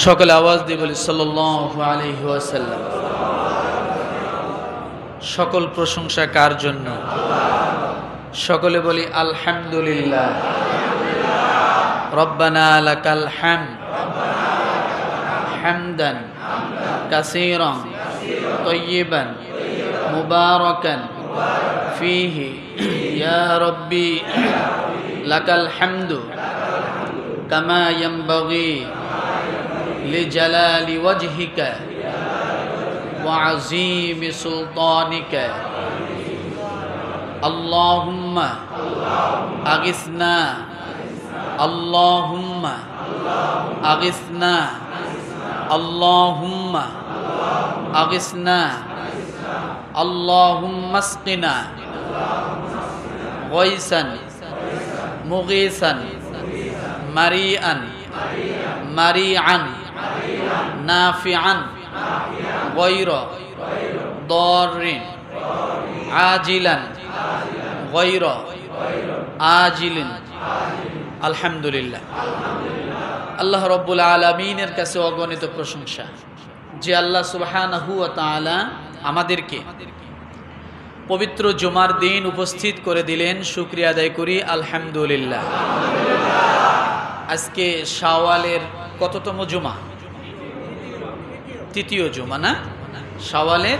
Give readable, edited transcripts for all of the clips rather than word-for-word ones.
সকলে আওয়াজ দিয়ে বলি সাল্লাল্লাহু আলাইহি ওয়াসাল্লাম। সকল প্রশংসা কার জন্য? সকলে বলি আলহামদুলিল্লাহ। রব্বানা লাকাল হামদ হামদান কাসীরান তাইয়িবান মুবারাকান ফীহি ইয়া রাব্বি লাকাল হামদু কামা ইয়ানবাগি লিজালালি ওয়াজহিকা ওয়া আযীমি সুলতানিকা। আল্লাহুম্মা আগিসনা আল্লাহুম্মা আগিসনা আল্লাহুম্মা আগিসনা আল্লাহুম্মা আসকিনা গায়সান মুগীসান মারিআন মারিআন নাফিআন গায়রা দাররিন আজিলান গায়রা আজিলিন। আলহামদুলিল্লাহ। আল্লাহ রব্বুল আলামিনের কাছে অগণিত প্রশংসা যে আল্লাহ সুবহানাহু ওয়া তাআলা আমাদেরকে পবিত্র জুমার দিন উপস্থিত করে দিলেন। শুকরিয়া আদায় করি আলহামদুলিল্লাহ। আজকে শাওয়ালের কততম জুমা? তৃতীয় জুমা না? শাওয়ালের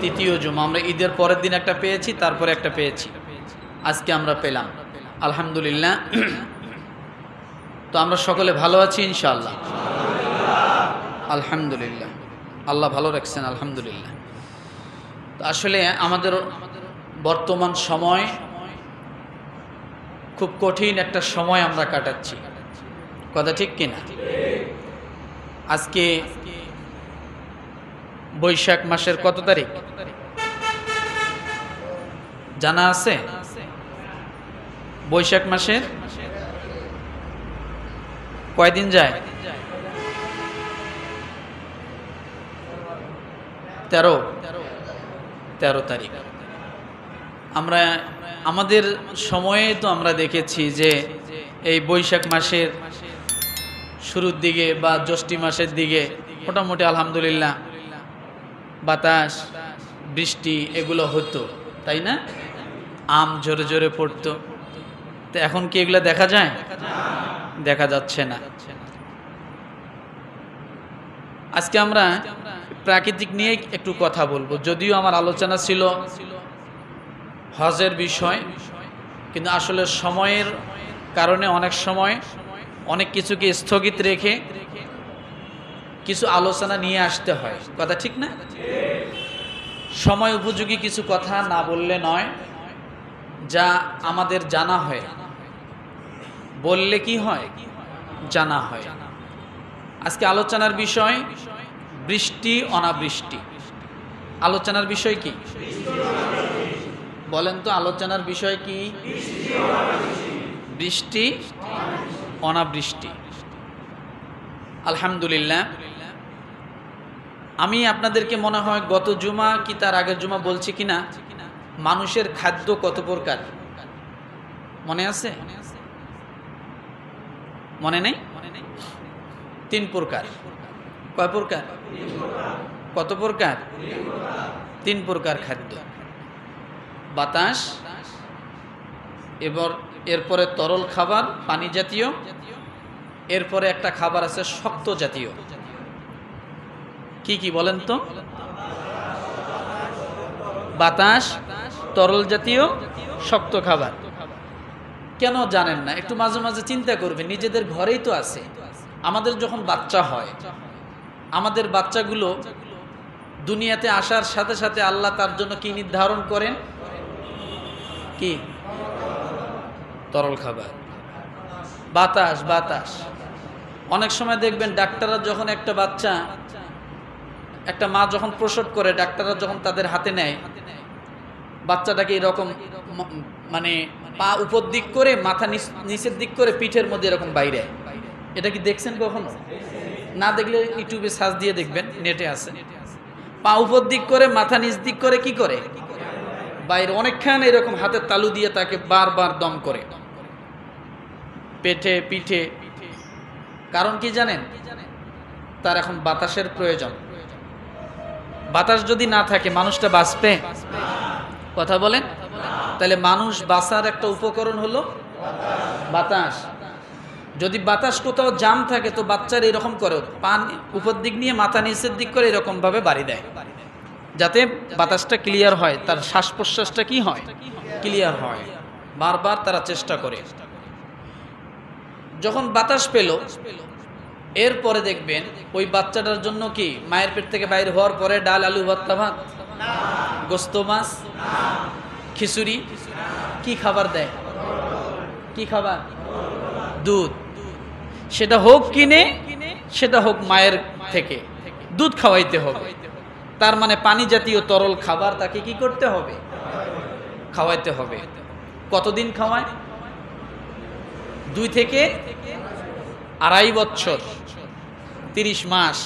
তৃতীয় জুমা। আমরা ঈদের পরের দিন একটা পেয়েছি, তারপরে একটা পেয়েছি, আজকে আমরা পেলাম আলহামদুলিল্লাহ। তো আমরা সকলে ভালো আছি ইনশাআল্লাহ। আলহামদুলিল্লাহ, আল্লাহ ভালো রাখছেন আলহামদুলিল্লাহ। তো আসলে আমাদের বর্তমান সময় খুব কঠিন একটা সময় আমরা কাটাচ্ছি, কথা ঠিক কিনা? আজকে বৈশাখ মাসের কত তারিখ জানা আছে? বৈশাখ মাসের কয়দিন যায়? 13 তারিখ। আমরা আমাদের সময়ে তো আমরা দেখেছি যে এই বৈশাখ মাসের শুরুর দিকে বা জ্যৈষ্ঠ মাসের দিকে মোটামুটি আলহামদুলিল্লাহ বাতাস বৃষ্টি এগুলো হতো, তাই না? আম জোরে জোরে পড়তো। তো এখন কি এগুলো দেখা যায়? দেখা যাচ্ছে না। আজকে আমরা প্রাকৃতিক নিয়ে একটু কথা বলবো, যদিও আমার আলোচনা ছিল হজের বিষয়, কিন্তু আসলে সময়ের কারণে অনেক সময় অনেক কিছুকে স্থগিত রেখে কিছু আলোচনা নিয়ে আসতে হয়, কথা ঠিক না? সময় উপযোগী কিছু কথা না বললে নয়, যা আমাদের জানা হয়, বললে কি হয়? জানা হয়। আজকে আলোচনার বিষয় বৃষ্টি অনাবৃষ্টি। আলোচনার বিষয় কি বলেন তো? আলোচনার বিষয় কি? বৃষ্টি অনাবৃষ্টি। আলহামদুলিল্লাহ। আমি আপনাদেরকে মনে হয় গত জুমা কি তার আগের জুমা বলছি কিনা, মানুষের খাদ্য কত প্রকার মনে আছে? মনে নেই? 3 প্রকার। কয় প্রকার? কত প্রকার? 3 প্রকার খাদ্য। বাতাস, এরপরে তরল খাবার পানি জাতীয়, এরপরে একটা খাবার আছে শক্ত জাতীয়। কি কি বলেন তো? বাতাস, তরল জাতীয়, শক্ত খাবার। কেন জানেন না? একটু মাঝে মাঝে চিন্তা করবেন, নিজেদের ঘরেই তো আছে। আমাদের যখন বাচ্চা হয়, আমাদের বাচ্চাগুলো দুনিয়াতে আসার সাথে সাথে আল্লাহ তার জন্য কি নির্ধারণ করেন? কি? তরল খাবার, বাতাস। বাতাস অনেক সময় দেখবেন ডাক্তাররা যখন একটা মা যখন প্রসব করে, ডাক্তাররা যখন তাদের হাতে নেয় বাচ্চাটাকে এরকম মানে পা উপর দিক করে মাথা নিচের দিক করে পিঠের মধ্যে এরকম বাইরে। এটা কি দেখছেন কখনো? না দেখলে ইউটিউবে সার্চ দিয়ে দেখবেন, নেটে আছে। পা উপর দিক করে মাথা নিচ দিক করে কি করে? বাইরে। অনেকখানে এরকম হাতের তালু দিয়ে তাকে বারবার দম করে পেটে পিঠে কারণ কি জানেন? তার এখন বাতাসের প্রয়োজন। বাতাস যদি না থাকে মানুষটা বাঁচবে? কথা বলেন। তাহলে মানুষ বাঁচার একটা উপকরণ হলো বাতাস। যদি বাতাস কোথাও জাম থাকে তো বাচ্চারা এরকম করে, পানি উপর দিক নিয়ে মাথা নিচের দিক করে এরকম ভাবে বাড়ি দেয়, যাতে বাতাসটা ক্লিয়ার হয়, তার শ্বাস প্রশ্বাসটা কি হয়, ক্লিয়ার হয়। বারবার তারা চেষ্টা করে। যখন বাতাস পেল, এরপরে দেখবেন ওই বাচ্চাটার জন্য কি মায়ের পেট থেকে বাইরে হওয়ার পরে ডাল, আলু, ভর্তা, ভাত, গোস্ত, মাছ, খিচুড়ি, কি খাবার দেয়? কি খাবার? দুধ। সেটা হোক কিনে, সেটা হোক মায়ের থেকে, দুধ খাওয়াইতে হবে। তার মানে পানি জাতীয় তরল খাবার তাকে কি করতে হবে? খাওয়াইতে হবে। কতদিন খাওয়ায়? 2 থেকে 2.5 বছর, 30 মাস।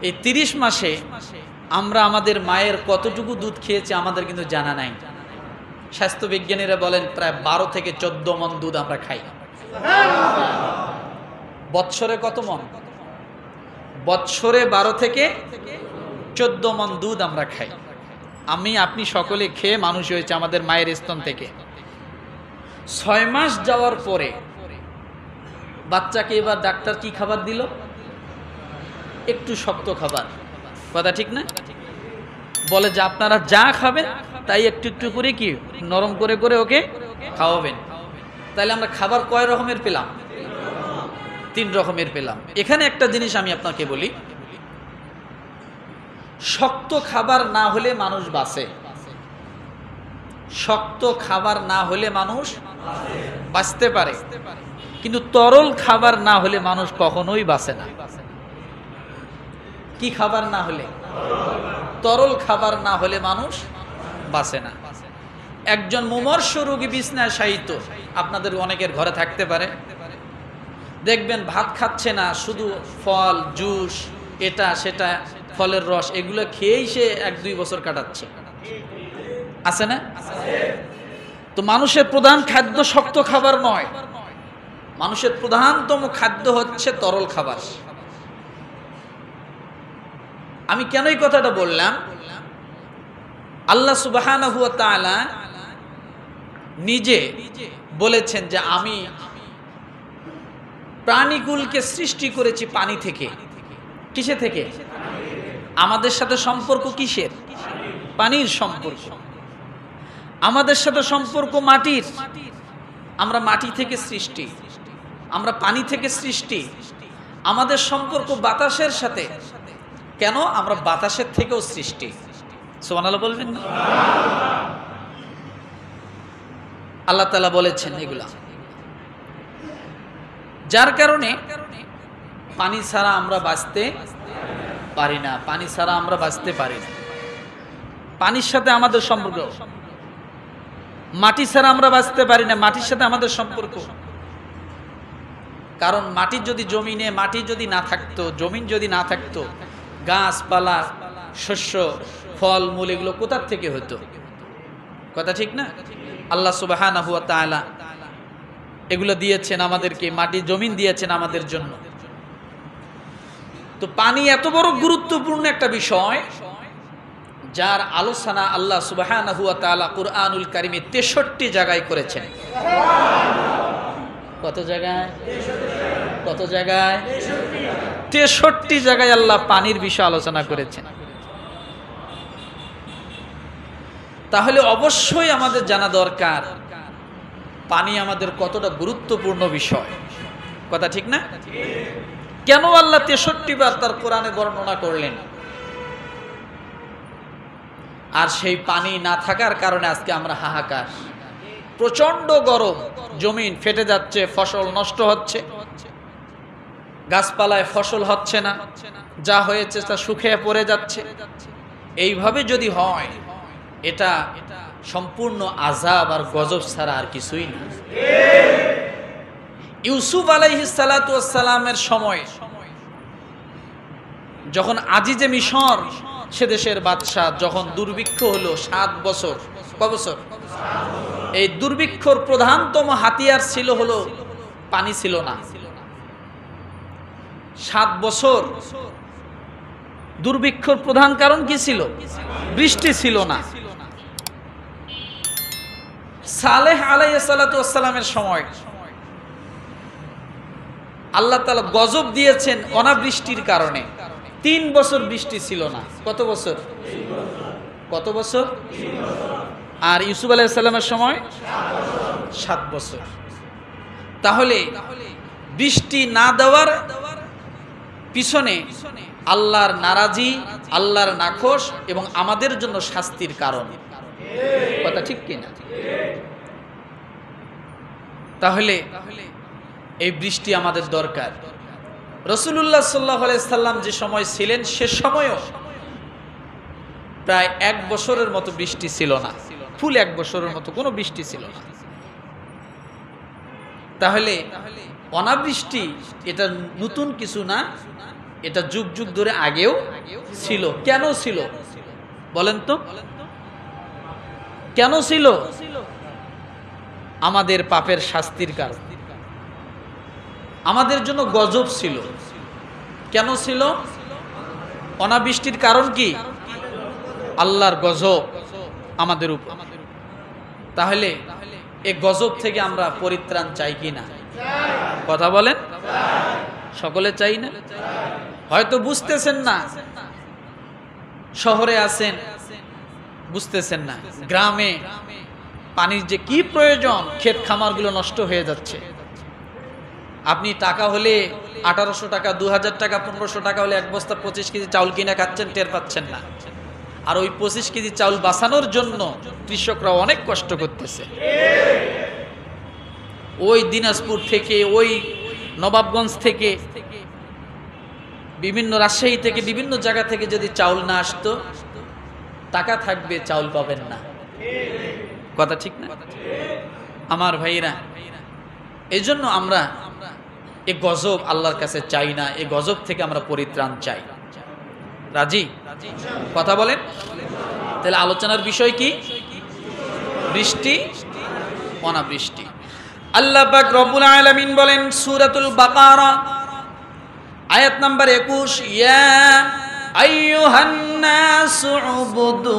এই 30 মাসে আমরা আমাদের মায়ের কতটুকু দুধ খেয়েছি আমাদের কিন্তু জানা নাই। স্বাস্থ্য বিজ্ঞানীরা বলেন প্রায় 12 থেকে 14 মণ দুধ আমরা খাই। বৎসরে কত মণ? বৎসরে 12 থেকে 14 মণ দুধ আমরা খাই। আমি আপনি সকলে খেয়ে মানুষ হয়েছে আমাদের মায়ের স্তন থেকে। 6 মাস যাওয়ার পরে বাচ্চাকে এবার ডাক্তার কি খাবার দিল? একটু শক্ত খাবার। কথা ঠিক না? বলে যে আপনারা যা খাবেন তাই একটু একটু করে কি নরম করে করে ওকে খাওয়াবেন। তাহলে আমরা খাবার কয় রকমের পেলাম? 3 রকমের পেলাম। এখানে একটা জিনিস আমি আপনাকে বলি, শক্ত খাবার না হলে মানুষ বাঁচে। শক্ত খাবার না হলে মানুষ বাঁচতে পারে, কিন্তু তরল খাবার না হলে মানুষ কখনোই বাঁচে না। কি খাবার না হলে? তরল খাবার না হলে মানুষ বাঁচে না। একজন মুমূর্ষ রোগী বিছনায় শায়িত, আপনাদের অনেকের ঘরে থাকতে পারে, দেখবেন ভাত খাচ্ছে না, শুধু ফল, জুস, এটা সেটা, ফলের রস, এগুলো খেয়েই সে 1-2 বছর কাটাচ্ছে। আছে না? তো মানুষের প্রধান খাদ্য শক্ত খাবার নয়, মানুষের প্রধানতম খাদ্য হচ্ছে তরল খাবার। আমি কেন এই কথাটা বললাম? আল্লাহ সুবহানাহু ওয়া তাআলা নিজে বলেছেন যে আমি প্রাণীকুলকে সৃষ্টি করেছি পানি থেকে। কিসে থেকে? আমাদের সাথে সম্পর্ক কিসের? পানির সম্পর্ক। আমাদের সাথে সম্পর্ক মাটির, আমরা মাটি থেকে সৃষ্টি, আমরা পানি থেকে সৃষ্টি। আমাদের সম্পর্ক বাতাসের সাথে, কেন? আমরা বাতাসের থেকেও সৃষ্টি। সুবহানাল্লাহ বলবেন না? আল্লাহ তাআলা বলেছেন এগুলা, যার কারণে পানি ছাড়া আমরা বাঁচতে পারি না। পানি ছাড়া আমরা বাঁচতে পারি না। পানির সাথে আমাদের সম্পর্ক। মাটি ছাড়া আমরা বাঁচতে পারি না, মাটির সাথে আমাদের সম্পর্ক। কারণ মাটির যদি জমিনে মাটি যদি না থাকতো, জমিন যদি না থাকতো, গাছপালা, শস্য, ফল মূল এগুলো কোথার থেকে হতো? কথা ঠিক না? আল্লাহ সুবহানাহু ওয়া তাআলা এগুলো দিয়েছেন আমাদেরকে, মাটি জমিন দিয়েছেন আমাদের জন্য। তো পানি এত বড় গুরুত্বপূর্ণ একটা বিষয়, যার আলোচনা আল্লাহ সুবহানাহু ওয়া তাআলা কুরআনুল কারীমে 63 জায়গায় করেছেন। কত জায়গায়? কত জায়গায়? 63 জায়গায় আল্লাহ পানির বিষয় আলোচনা করেছেন। তাহলে অবশ্যই আমাদের জানা দরকার পানি আমাদের কতটা গুরুত্বপূর্ণ বিষয়। কথা ঠিক না? কেন আল্লাহ 63 বার তার কোরআনে বর্ণনা করলেন? আর সেই পানি না থাকার কারণে আজকে আমরা হাহাকার। প্রচন্ড গরম, জমিন ফেটে যাচ্ছে, ফসল নষ্ট হচ্ছে, গাছপালায় ফসল হচ্ছে না, যা হয়েছে তা শুকিয়ে পড়ে যাচ্ছে। এইভাবে যদি হয়, এটা সম্পূর্ণ আযাব আর গজব ছাড়া আর কিছুই না। ইউসুফ আলাইহিস সালাতু ওয়াস সালামের সময় যখন আজিজে মিশর সে দেশের বাদশা, যখন দুর্ভিক্ষ হলো 7 বছর, কয় বছর? এই দুর্ভিক্ষর প্রধানতম হাতিয়ার ছিল হলো পানি ছিল না। 7 বছর দুর্ভিক্ষর প্রধান কারণ কি ছিল? বৃষ্টি ছিল না। সালেহ আলাইহিস সালাতু ওয়াস সালামের সময় আল্লাহ তাআলা গজব দিয়েছেন অনাবৃষ্টির কারণে। 3 বছর বৃষ্টি ছিল না। কত বছর? কত বছর? আর ইউসুফ আলাইহিস সালামের সময় 7 বছর। তাহলে বৃষ্টি না দেওয়ার পিছনে আল্লাহর নারাজি, আল্লাহর নাখোশ এবং আমাদের জন্য শাস্তির কারণ। কথা ঠিক কিনা? তাহলে এই বৃষ্টি আমাদের দরকার। রাসূলুল্লাহ সাল্লাল্লাহু আলাইহি সাল্লাম যে সময় ছিলেন সে সময়ও প্রায় 1 বছরের মতো বৃষ্টি ছিল না। ফুল 1 বছরের মতো কোনো বৃষ্টি ছিল না। তাহলে অনাবৃষ্টি এটা নতুন কিছু না, এটা যুগ যুগ ধরে আগেও ছিল। কেন ছিল বলেন তো? কেন ছিল? আমাদের পাপের শাস্তির কারণ, আমাদের জন্য গজব ছিল। কেন ছিল? অনাবৃষ্টির কারণ কি? আল্লাহর গজব আমাদের উপর। তাহলে এই গজব থেকে আমরা পরিত্রাণ চাই কি না? কথা বলেন। সকলে চাই না? হয়তো বুঝতেছেন না, শহরে আছেন বুঝতেছেন না, গ্রামে পানির যে কি প্রয়োজন, ক্ষেত খামারগুলো নষ্ট হয়ে যাচ্ছে। আপনি টাকা হলে 1800 টাকা, 2000 টাকা, 1500 টাকা হলে 1 বস্তা 25 কেজি চাউল কিনে খাচ্ছেন, টের পাচ্ছেন না। আর ওই 25 কেজি চাউল বাঁচানোর জন্য কৃষকরা অনেক কষ্ট করতেছে। ওই দিনাজপুর থেকে, ওই নবাবগঞ্জ থেকে, বিভিন্ন রাজশাহী থেকে, বিভিন্ন জায়গা থেকে যদি চাউল না আসতো, টাকা থাকবে চাউল পাবেন না। কথা ঠিক না? আমার ভাইরা, এই জন্য আমরা এই গজব আল্লাহর কাছে চাই না, এই গজব থেকে আমরা পরিত্রাণ চাই। রাজি? কথা বলেন। তাহলে আলোচনার বিষয় কি? বৃষ্টি, অনাবৃষ্টি। আল্লাহ পাক রব্বুল আলামিন বলেন সূরাতুল বাকারা আয়াত নাম্বার 21, ইয়া আইয়ুহান নাসু উবুদু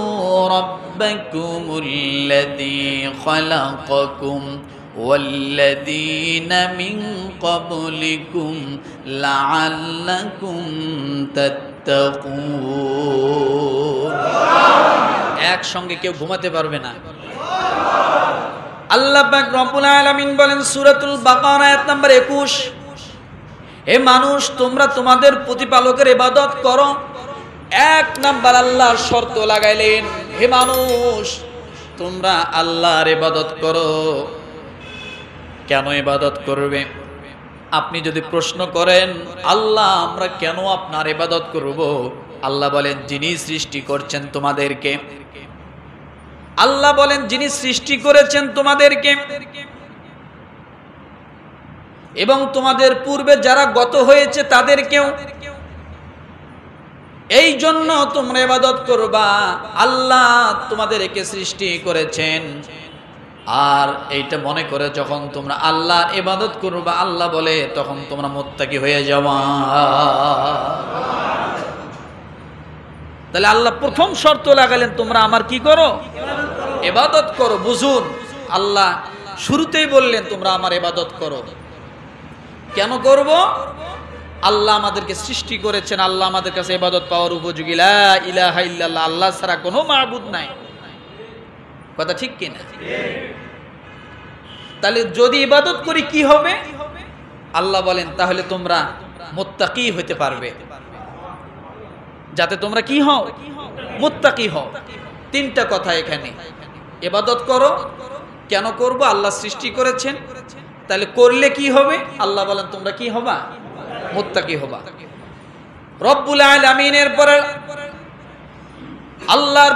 রাব্বাকুমুল্লাযী খালাকাকুম ওয়াল্লাযীনা মিন ক্বাবলিকুম লাআল্লাকুম তাত্তাকুন। একসঙ্গে কেউ ঘুমাতে পারবে না। আল্লাহ পাক রব্বুল আলামিন বলেন সূরাতুল বাকারা আয়াত নাম্বার 21, হে মানুষ, তোমরা তোমাদের প্রতিপালকের ইবাদত করো। 1 নাম্বার আল্লাহর শর্ত লাগাইলেন, হে মানুষ তোমরা আল্লাহর ইবাদত করো। কেন ইবাদত করবে? আপনি যদি প্রশ্ন করেন আল্লাহ আমরা কেন আপনার ইবাদত করব, আল্লাহ বলেন যিনি সৃষ্টি করছেন তোমাদেরকে, আল্লাহ বলেন যিনি সৃষ্টি করেছেন তোমাদেরকে এবং তোমাদের পূর্বে যারা গত হয়েছে তাদেরকেও, এই জন্য তোমরা ইবাদত করবা। আল্লাহ তোমাদেরকে সৃষ্টি করেছেন, আর এইটা মনে করে যখন তোমরা আল্লাহর ইবাদত করবা, আল্লাহ বলে তখন তোমরা মুত্তাকি হয়ে যাওয়া। তাহলে আল্লাহ প্রথম শর্ত লাগালেন তোমরা আমার কি করো? ইবাদত করো। বুঝুন, আল্লাহ শুরুতেই বললেন তোমরা আমার ইবাদত করো। কেন করব? আল্লাহ আমাদেরকে সৃষ্টি করেছেন, আল্লাহ আমাদের কাছে ইবাদত পাওয়ার উপযোগী। লা ইলাহা ইল্লাল্লাহ, আল্লাহ ছাড়া কোনো মাবুদ নাই। কথা ঠিক কিনা? তাহলে যদি ইবাদত করি কি হবে? আল্লাহ বলেন তাহলে তোমরা মুত্তাকি হতে পারবে, যাতে তোমরা কি হও? মুত্তাকি হও। 3টা কথা এখানে। ইবাদত করো। কেন করব? আল্লাহ সৃষ্টি করেছেন। তাহলে করলে কি হবে? আল্লাহ বলেন তোমরা কি হবা? মুত্তাকি হবা। রব্বুল আলামিনের পরে আল্লাহর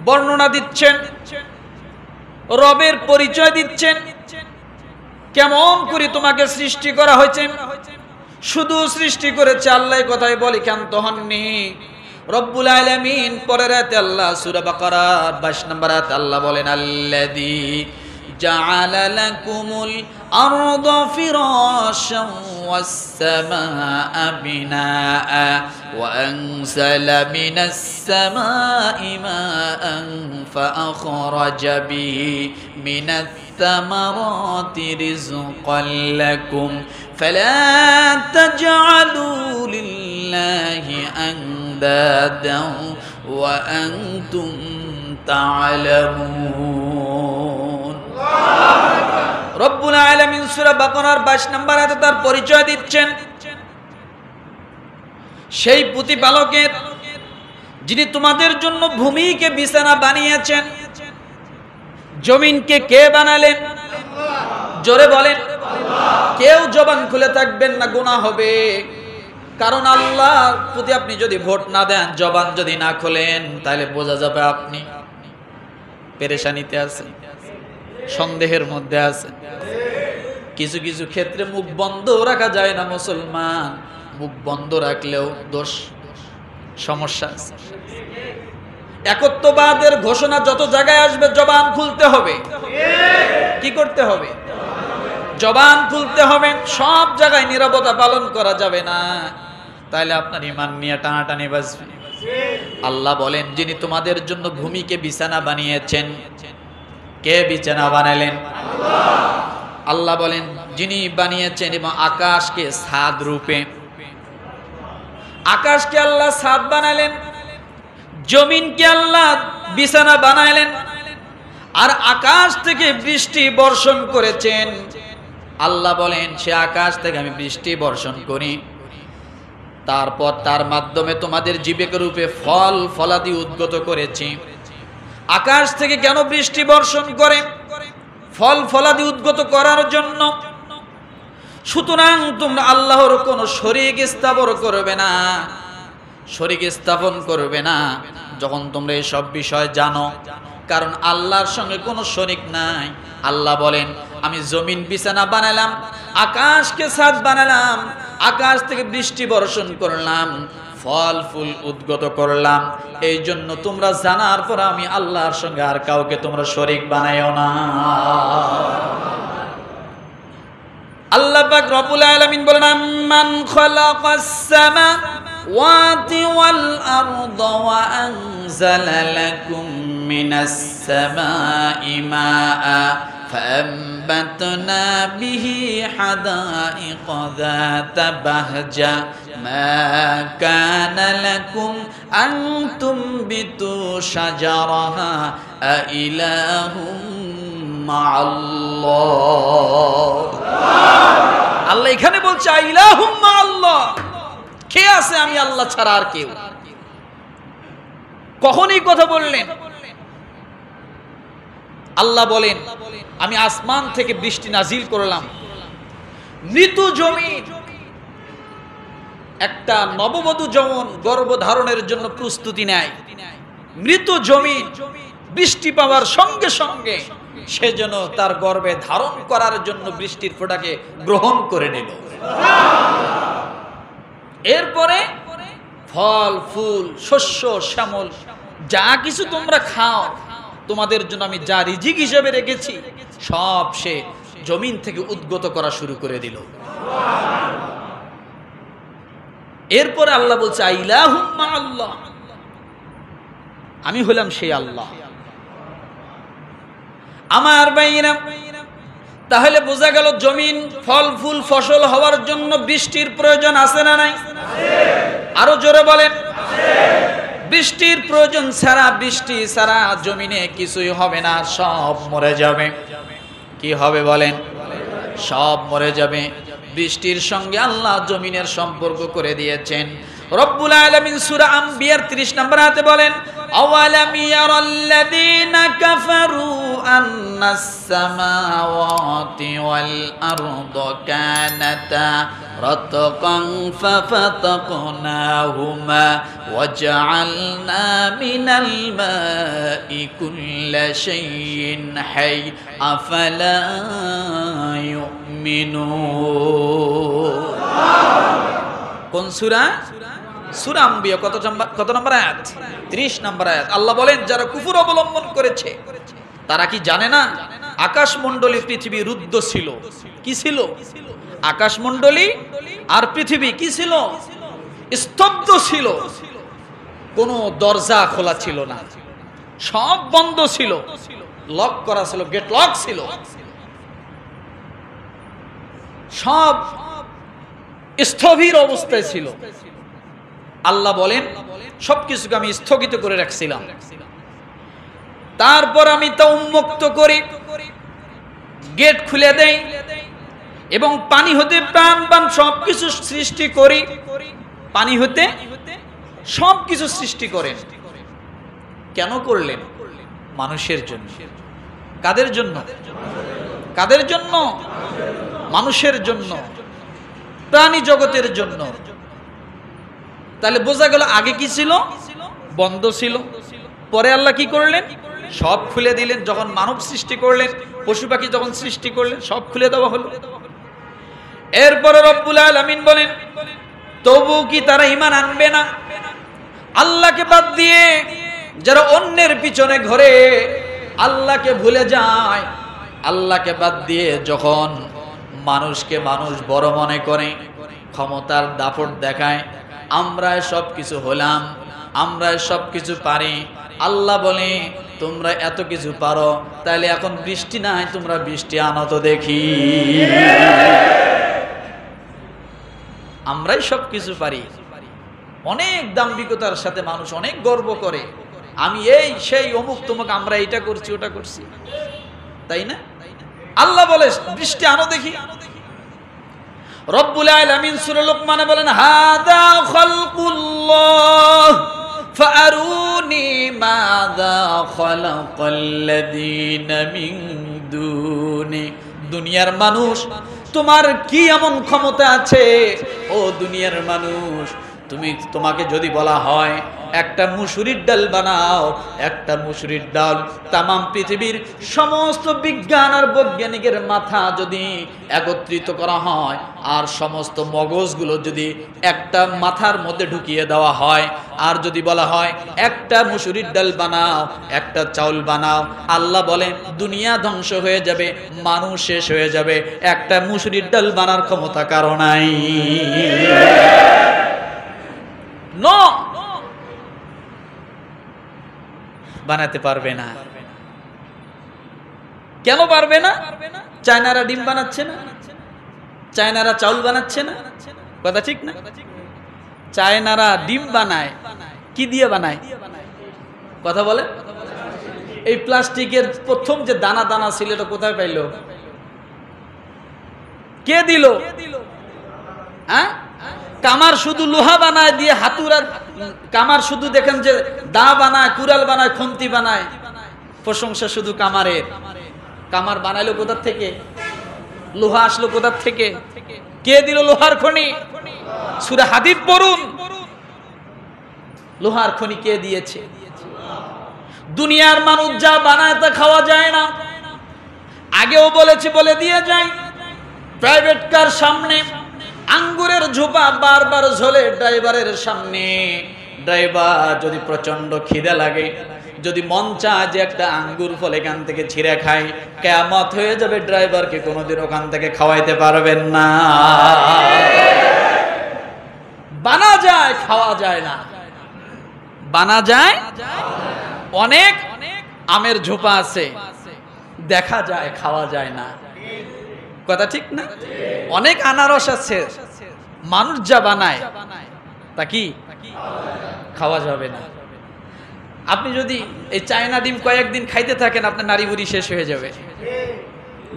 বর্ণনা দিচ্ছেন, রবের পরিচয় দিচ্ছেন, কেমন করে তোমাকে সৃষ্টি করা হয়েছে। শুধু সৃষ্টি করেছে আল্লাহ, কথাই বলে ক্ষান্ত হননি। রব্বুল আলামিন পরের আয়াতে আল্লাহ সূরা বাকারা 22 নম্বর আয়াতে আল্লাহ বলেন আল্লাযী জাআলা লাকুমুল আরদা ফিরাশান ওয়াস সামাআ বিনাআ ওয়া আনজালা মিনাস সামাই মাআন ফাআখরাজা বিহি মিনাত সামারাতি রিজকান লাকুম ফালা তাজআলু লিল্লাহি আনদাদান ওয়া আনতুম তা'লামুন। রব্বুল আলামিন সূরা বাকারার 22 নম্বর আয়াতে তার পরিচয় দিচ্ছেন সেই প্রতিপালকের যিনি তোমাদের জন্য ভূমিকে বিছানা বানিয়েছেন। জমিনকে কে বানালেন? জোরে বলেন। কেউ জবান খুলে থাকবেন না, গুনাহ হবে। কারণ আল্লাহর প্রতি আপনি যদি ভোট না দেন, জবান যদি না খোলেন, তাহলে বোঝা যাবে আপনি পেরেশানিতে আছেন, সন্দেহের মধ্যে আছেন। কিছু কিছু ক্ষেত্রে মুখ বন্ধ রাখা যায় না মুসলমান, মুখ বন্ধ রাখলেও দোষ, সমস্যা আছে। একত্ববাদের ঘোষণা যত জায়গায় আসবে জবান খুলতে হবে। কি করতে হবে? জবান খুলতে হবে। সব জায়গায় নীরবতা পালন করা যাবে না, তাহলে আপনার ঈমান নিয়ে টানাটানি বাজবে। আল্লাহ বলেন যিনি তোমাদের জন্য ভূমিকে বিছানা বানিয়েছেন। কে বিছানা বানালেন? আল্লাহ বলেন যিনি বানিয়েছেন, এবং আকাশকে ছাদ রূপে। আকাশকে আল্লাহ ছাদ বানালেন, জমিনকে আল্লাহ বিছানা বানাইলেন, আর আকাশ থেকে বৃষ্টি বর্ষণ করেছেন। আল্লাহ বলেন সে আকাশ থেকে আমি বৃষ্টি বর্ষণ করি, তারপর তার মাধ্যমে তোমাদের জীবিকা রূপে ফল ফলাদি উদ্গত করেছি। আকাশ থেকে কেন বৃষ্টি বর্ষণ করে? ফল ফলাদি উদ্গত করার জন্য। সুতরাং তোমরা আল্লাহর কোনো শরীক স্থাপন করবে না, শরীক স্থাপন করবে না যখন তোমরা এই সব বিষয় জানো, কারণ আল্লাহর সঙ্গে কোনো শরীক নাই। আল্লাহ বলেন আমি জমিন বিছানা বানালাম, আকাশকে ছাদ বানালাম, আকাশ থেকে বৃষ্টি বর্ষণ করলাম, ফল ফুল উদ্গত করলাম। এই জন্য তোমরা জানার পর আমি আল্লাহর সঙ্গে আর কাউকে তোমরা শরীক বানাইও না। আল্লাহ পাক রব্বুল আলামিন বলেন আম্মান খালাকাস সামাওয়াতি ওয়াল আরদা ওয়া আনজালা লাকুম মিনাস সামাই মাআ فأنبتنا به حدائق ذات بهجة ما كان لكم أن تنبتوا شجرها أإله مع الله। আল্লাহ এখানে বলছে আইলাহুম মা আল্লাহ, কে আছে আমি আল্লাহ ছাড়া আর কেউ? কখন এই কথা বললেন? আল্লাহ বলেন আমি আসমান থেকে বৃষ্টি নাজিল করলাম, মৃত জমিন। একটা নববধূ যেমন গর্ভধারণের জন্য প্রস্তুতি নেয়, মৃত জমিন বৃষ্টি পাওয়ার সঙ্গে সঙ্গে সে যেন তার গর্ভে ধারণ করার জন্য বৃষ্টির ফোঁটাকে গ্রহণ করে নিল। এরপরে ফল ফুল শস্য শ্যামল যা কিছু তোমরা খাও, তোমাদের জন্য আমি যা রিজিক হিসেবে রেখেছি সব সে জমিন থেকে উদ্গত করা শুরু করে দিল। এরপরে আল্লাহ বলছে আইলাহুম মা আল্লাহ, আমি হলাম সেই আল্লাহ। আমার ভাইরা, তাহলে বোঝা গেল জমিন ফল ফুল ফসল হওয়ার জন্য বৃষ্টির প্রয়োজন আছে না নাই? আরো জোরে বলেন। বৃষ্টির প্রয়োজন ছাড়া, বৃষ্টি ছাড়া জমিনে কিছুই হবে না, সব মরে যাবে। কি হবে বলেন? সব মরে যাবে। বৃষ্টির সঙ্গে আল্লাহ জমিনের সম্পর্ক করে দিয়েছেন। রব্বুল আলামিন সূরা আম্বিয়ার 30 নম্বর আয়াতে বলেন আওয়ালাম ইয়ারাল্লাযীনা কাফারু আন্নাস সামাওয়াতি ওয়াল আরদা কানাতা রাতকান ফাফাতাকনাহুমা ওয়াজআলনা মিনাল মাই কুল্লা শাইইন হাই আফালা ইউমিনুন। কোন সূরা? সূরা আম্বিয়া কত নম্বর আয়াত? 30 নম্বর আয়াত। আল্লাহ বলেন যারা কুফর অবলম্বন করেছে তারা কি জানে না আকাশমণ্ডলী পৃথিবী রুদ্ধ ছিল। কি ছিল? আকাশমণ্ডলী আর পৃথিবী কি ছিল? স্তব্ধ ছিল। কোনো দরজা খোলা ছিল না, সব বন্ধ ছিল, লক করা ছিল, গেট লক ছিল, সব স্থবির অবস্থায় ছিল। আল্লাহ বলেন সবকিছুকে আমি স্থগিত করে রাখছিলাম, তারপর আমি তা উন্মুক্ত করি, গেট খুলে দেই এবং পানি হতে প্রাণবান সবকিছু সৃষ্টি করি। পানি হতে সবকিছু সৃষ্টি করেন। কেন করলেন? মানুষের জন্য। কাদের জন্য? কাদের জন্য? মানুষের জন্য, প্রাণী জগতের জন্য। তাহলে বোঝা গেল আগে কি ছিল? বন্ধ ছিল। পরে আল্লাহ কি করলেন? সব খুলে দিলেন। যখন মানব সৃষ্টি করলেন, পশু পাখি যখন সৃষ্টি করলেন, সব খুলে দেওয়া হলো। এরপরে রব্বুল আলামিন বলেন তবু কি তারা ঈমান আনবে না? আল্লাহকে বাদ দিয়ে যারা অন্যের পিছনে ঘোরে, আল্লাহকে ভুলে যায়, আল্লাহকে বাদ দিয়ে যখন মানুষকে মানুষ বড় মনে করে, ক্ষমতার দাপট দেখায়, আমরা সব কিছু হলাম, আমরা সব কিছু পারি। আল্লাহ বলে তোমরা এত কিছু পারো, তাহলে এখন বৃষ্টি নাই, তোমরা বৃষ্টি আনো তো দেখি। আমরাই সব কিছু পারি। অনেক দাম্ভিকতার সাথে মানুষ অনেক গর্ব করে, আমি এই সেই অমুক তমুক, আমরা এটা করছি ওটা করছি, তাই না? আল্লাহ বলে বৃষ্টি আনো দেখি। রব্বুল আলামিন সূরা লুকমানে বলেন হাদা খালকুল্লাহ ফাআরুনি মাযা খালাকাল্লাযীনা মিন দুনি। দুনিয়ার মানুষ, তোমার কি এমন ক্ষমতা আছে? ও দুনিয়ার মানুষ, তোমাকে যদি বলা হয় একটা মুসুরির ডাল বানাও, একটা মুসুরির ডাল তামাম পৃথিবীর সমস্ত বিজ্ঞান আর বৈজ্ঞানিকের মাথা যদি একত্রিত করা হয় আর সমস্ত মগজগুলো যদি একটা মাথার মধ্যে ঢুকিয়ে দেওয়া হয়, আর যদি বলা হয় একটা মুসুরির ডাল বানাও, একটা চাউল বানাও, আল্লাহ বলেন দুনিয়া ধ্বংস হয়ে যাবে, মানুষ শেষ হয়ে যাবে, একটা মুসুরির ডাল বানার ক্ষমতা কারো নাই। বানাতে পারবে না। কেন পারবে না? চায়নারা ডিম বানাচ্ছে না, চায়নারা চাউল বানাচ্ছে না, কথা ঠিক না? চায়নারা ডিম বানায়, কি দিয়ে বানায়? কথা বলে। এই প্লাস্টিকের প্রথম যে দানা দানা ছিল এটা কোথায় পাইল? কে দিল? হ্যাঁ, কামার শুধু লোহা বানায় দিয়ে, হাতুড়ার কামার শুধু দেখেন যে দা বানায়, কুড়াল বানায়, খুন্তি বানায়, প্রশংসা শুধু কামারের। কামার বানাইলো কোথা থেকে? লোহা আসলো কোথা থেকে? কে দিল লোহার খনি? সূরা হাদীদ পড়ুন, লোহার খনি কে দিয়েছে? দুনিয়ার মানুষ যা বানায় তা খাওয়া যায় না। আগেও বলেছে, বলে দিয়ে যায়, প্রাইভেট কার সামনে আঙ্গুরের ঝোপা বারবার ঝোলে ড্রাইভারের সামনে। ড্রাইভার যদি প্রচন্ড খিদে লাগে, যদি মন চায় যে একটা আঙ্গুর ফল এখান থেকে ছিঁড়ে খায়, কিয়ামত হয়ে যাবে, ড্রাইভারকে কোনোদিন ওখান থেকে খাওয়াইতে পারবেন না। বানা যায়, খাওয়া যায় না। বানা যায়, অনেক আমের ঝোপা আছে, দেখা যায়, খাওয়া যায় না, কথা ঠিক না? অনেক আনারস আছে, মানুষ যা বানায় তা কি খাওয়া যাবে না। আপনি যদি এই চায়না ডিম কয়েকদিন খাইতে থাকেন, আপনার নারী বুড়ি শেষ হয়ে যাবে।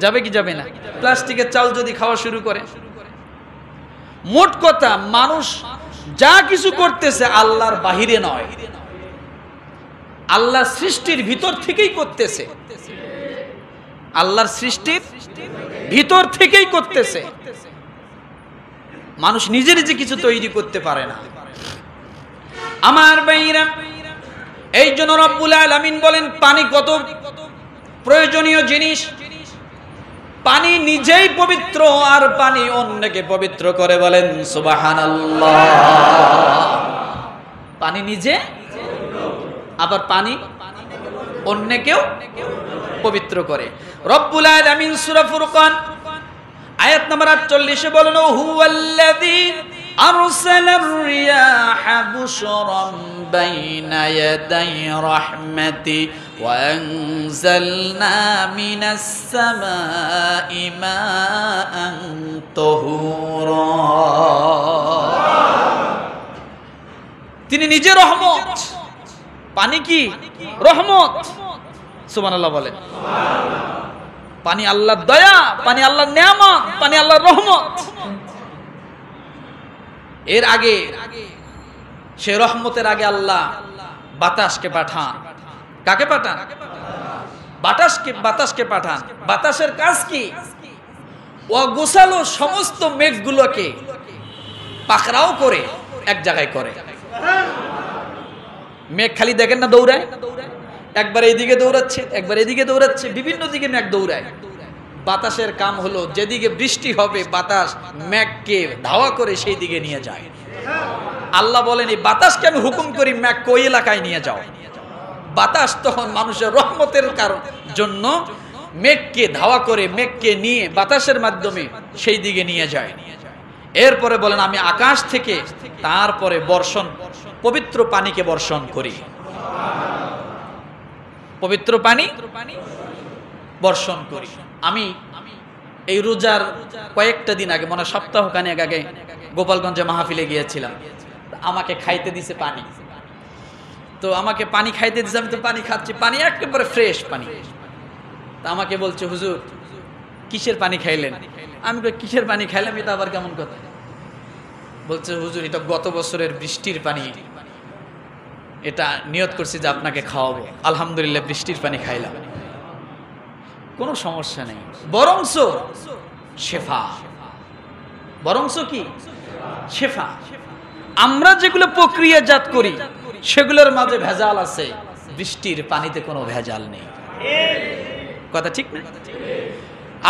যাবে কি যাবে না? প্লাস্টিকের চাল যদি খাওয়া শুরু করে। মোট কথা, মানুষ যা কিছু করতেছে আল্লাহর বাহিরে নয়, আল্লাহর সৃষ্টির ভিতর থেকেই করতেছে। আল্লাহর সৃষ্টির ভিতর থেকেই করতেছে। মানুষ নিজে নিজে কিছু তৈরি করতে পারে না। আমার ভাইরা, এই জন্য রব্বুল আলামিন বলেন পানি কত প্রয়োজনীয় জিনিস। পানি নিজেই পবিত্র, আর পানি অন্যকে পবিত্র করে, বলেন সুবহানাল্লাহ। পানি নিজে, আবার পানি অন্যকেও পবিত্র করে। রব্বুল আলামিন সূরা ফুরকান আয়াত নাম্বার 48 বলেন, হুয়াল্লাযী আরসালার রিয়াহা বুশরান বাইনা ইয়াদাই রাহমাতি ওয়া আনজালনা মিনাস সামাই মাআন তাহুরা। তিনি নিজে রহমত। পানি কি? রহমত। সুবহানাল্লাহ বলেন। পানি আল্লাহর দয়া, পানি আল্লাহর নিয়ামত, পানি আল্লাহর রহমত। এর আগে সে রহমতের আগে আল্লাহ বাতাসকে পাঠান। কাকে পাঠান? বাতাসকে পাঠান। বাতাসের কাজ কি? ও গোছালো সমস্ত মেঘগুলোকে পাকড়াও করে এক জায়গায় করে। মেঘ খালি দেখেন না দৌড়ায়, একবার এইদিকে দৌড়াচ্ছে, একবার এদিকে দৌড়াচ্ছে, বিভিন্ন দিকে মেঘ দৌড়ায়। বাতাসের কাম হলো যেদিকে বৃষ্টি হবে বাতাস মেঘকে ধাওয়া করে সেই দিকে নিয়ে যায়। আল্লাহ বলেন, এই বাতাসকে আমি হুকুম করি মেঘ কই এলাকায় নিয়ে যাও। বাতাস তখন মানুষের রহমতের কারণ জন্য মেঘকে ধাওয়া করে মেঘকে নিয়ে বাতাসের মাধ্যমে সেই দিকে নিয়ে যায়। এরপরে বলেন, আমি আকাশ থেকে তারপরে বর্ষণ, পবিত্র পানিকে বর্ষণ করি। পবিত্র পানি বর্ষণ করি। আমি এই রোজার কয়েকটা দিন আগে, মনে সপ্তাহখানেক আগে গোপালগঞ্জে মাহফিলে গিয়েছিলাম। আমাকে খাইতে দিছে পানি। তো আমাকে পানি খাইতে দিছে, আমি তো পানি খাচ্ছি, পানি একেবারে ফ্রেশ পানি। তা আমাকে বলছে, হুজুর কিসের পানি খাইলেন? আমি কিসের পানি খাইলাম, এটা আবার কেমন কথা? বলছে, হুজুর এটা গত বছরের বৃষ্টির পানি, এটা নিয়ত করছি যে আপনাকে খাওয়াবো। আলহামদুলিল্লাহ বৃষ্টির পানি খাইলাম, কোনো সমস্যা নেই। বরংস শেফা, বরংস কি? শেফা। আমরা যেগুলো প্রক্রিয়াজাত করি সেগুলোর মাঝে ভেজাল আছে, বৃষ্টির পানিতে কোনো ভেজাল নেই। কথা ঠিক না?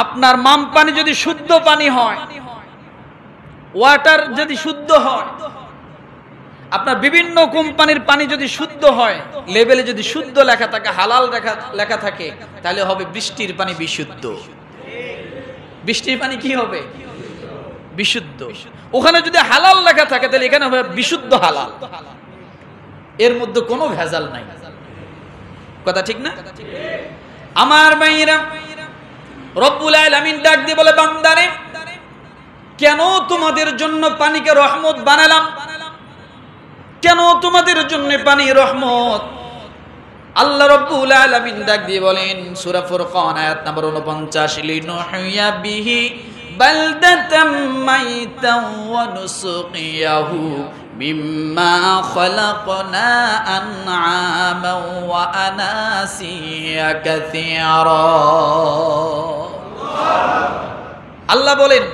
আপনার মাম পানি যদি শুদ্ধ পানি হয়, ওয়াটার যদি শুদ্ধ হয়, আপনার বিভিন্ন কোম্পানির পানি যদি শুদ্ধ হয়, লেবেলে যদি শুদ্ধ লেখা থাকে, হালাল লেখা থাকে, তাহলে হবে বৃষ্টির পানি বিশুদ্ধ। বৃষ্টির পানি কি হবে? বিশুদ্ধ। ওখানে যদি হালাল লেখা থাকে তাহলে এখানে হবে বিশুদ্ধ হালাল, এর মধ্যে কোনো ভেজাল নাই। কথা ঠিক না? আমার ভাইরা, রব্বুল আলামিন ডাক দিয়ে বলে, বান্দারে কেন তোমাদের জন্য পানিকে রহমত বানালাম? কেন তোমাদের জন্য পানি রহমত? আল্লাহ রাব্বুল আলামিন ডাক দিয়ে বলেন, সূরা ফুরকান আয়াত নাম্বার 49, লিনুহিয়া বিহি বালদাতাম মাইতান ওয়া নুসকিয়াহু মিম্মা খালাকনা আনআমান ওয়া আনাসিয়া কাসীরা। আল্লাহ বলেন,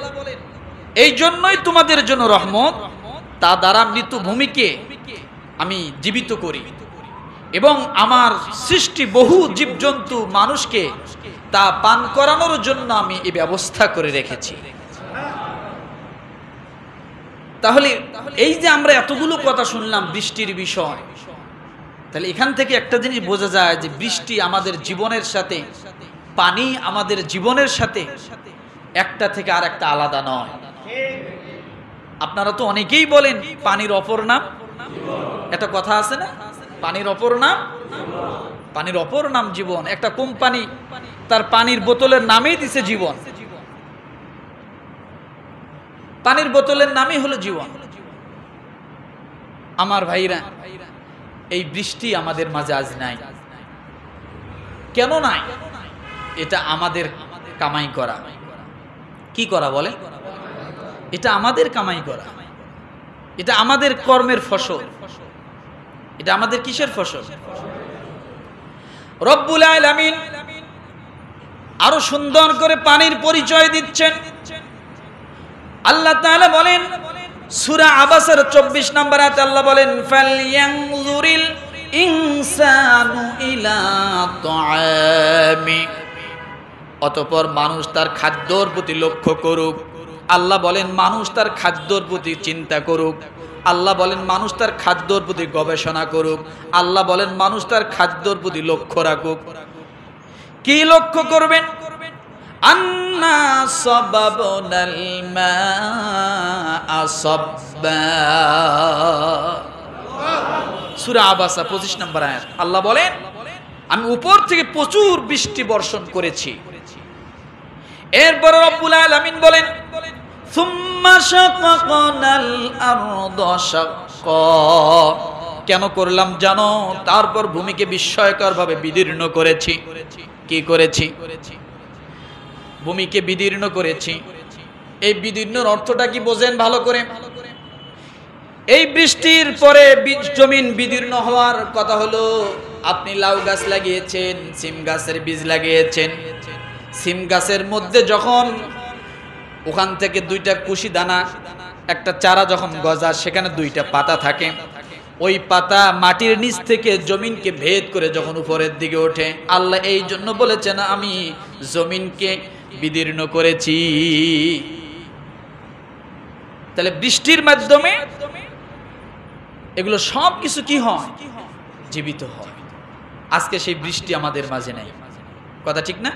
এই জন্যই তোমাদের জন্য রহমত, তা দ্বারা মৃত ভূমিকে আমি জীবিত করি এবং আমার সৃষ্টি বহু জীবজন্তু মানুষকে তা পান করানোর জন্য আমি এই ব্যবস্থা করে রেখেছি। তাহলে এই যে আমরা এতগুলো কথা শুনলাম বৃষ্টির বিষয়, তাহলে এখান থেকে একটা জিনিস বোঝা যায় যে বৃষ্টি আমাদের জীবনের সাথে, পানি আমাদের জীবনের সাথে একটা থেকে আর একটা আলাদা নয়। আপনারা তো অনেকেই বলেন পানির অপর নাম, একটা কথা আছে না, পানির অপর নাম, পানির অপর নাম জীবন। একটা কোম্পানি তার পানির বোতলের নামেই দিছে জীবন। পানির বোতলের নামই হলো জীবন। আমার ভাইরা, এই বৃষ্টি আমাদের মাঝে আজ নাই। কেন নাই? এটা আমাদের কামাই করা। কি করা বলে? এটা আমাদের কামাই করা, এটা আমাদের কর্মের ফসল। এটা আমাদের কিসের ফসল? রব্বুল আলামিন আরো সুন্দর করে পানির পরিচয় দিচ্ছেন। আল্লাহ তাআলা বলেন সূরা আবাসের 24 নম্বর আয়াতে আল্লাহ বলেন, ফালয়ানজুরিল ইনসানু ইলা তাআমি। অতঃপর মানুষ তার খাদ্যর প্রতি লক্ষ্য করুক। আল্লাহ বলেন মানুষ তার খাদ্যর প্রতি চিন্তা করুক। আল্লাহ বলেন মানুষ তার খাদ্যর প্রতি গবেষণা করুক, আল্লাহ বলেন মানুষ তার খাদ্যর প্রতি লক্ষ্য রাখুক। কি লক্ষ্য করবেন? আন্না সাবাবনাল মাআ সাব্বা। সূরা আবাসা 25 নম্বর আয়াত। আল্লাহ বলেন আমি উপর থেকে প্রচুর বৃষ্টি বর্ষণ করেছি। এরপর রব্বুল আলামিন বলেন সুম্মা শাকাকনাল আরদা শাক্কা। কেন করলাম জানো? তারপর ভূমিকে বিস্ময়কর ভাবে বিদীর্ণ করেছি। কি করেছি? ভূমিকে বিদীর্ণ করেছি। এই বিদীর্ণর অর্থটা কি বোঝেন ভালো করে? এই বৃষ্টির পরে জমিন বিদীর্ণ হওয়ার কথা হলো, আপনি লাউ গাছ লাগিয়েছেন, সিম গাছের বীজ লাগিয়েছেন। সিম গাছের মধ্যে যখন ওখান থেকে দুইটা কুশি দানা, একটা চারা যখন গজা, সেখানে দুইটা পাতা থাকে। ওই পাতা মাটির নিচ থেকে জমিনকে ভেদ করে যখন উপরের দিকে ওঠে, আল্লাহ এই জন্য বলেছেন আমি জমিনকে বিদীর্ণ করেছি। তাহলে বৃষ্টির মাধ্যমে এগুলো সব কিছু কি হয়? জীবিত হয়। আজকে সেই বৃষ্টি আমাদের মাঝে নাই। কথা ঠিক না?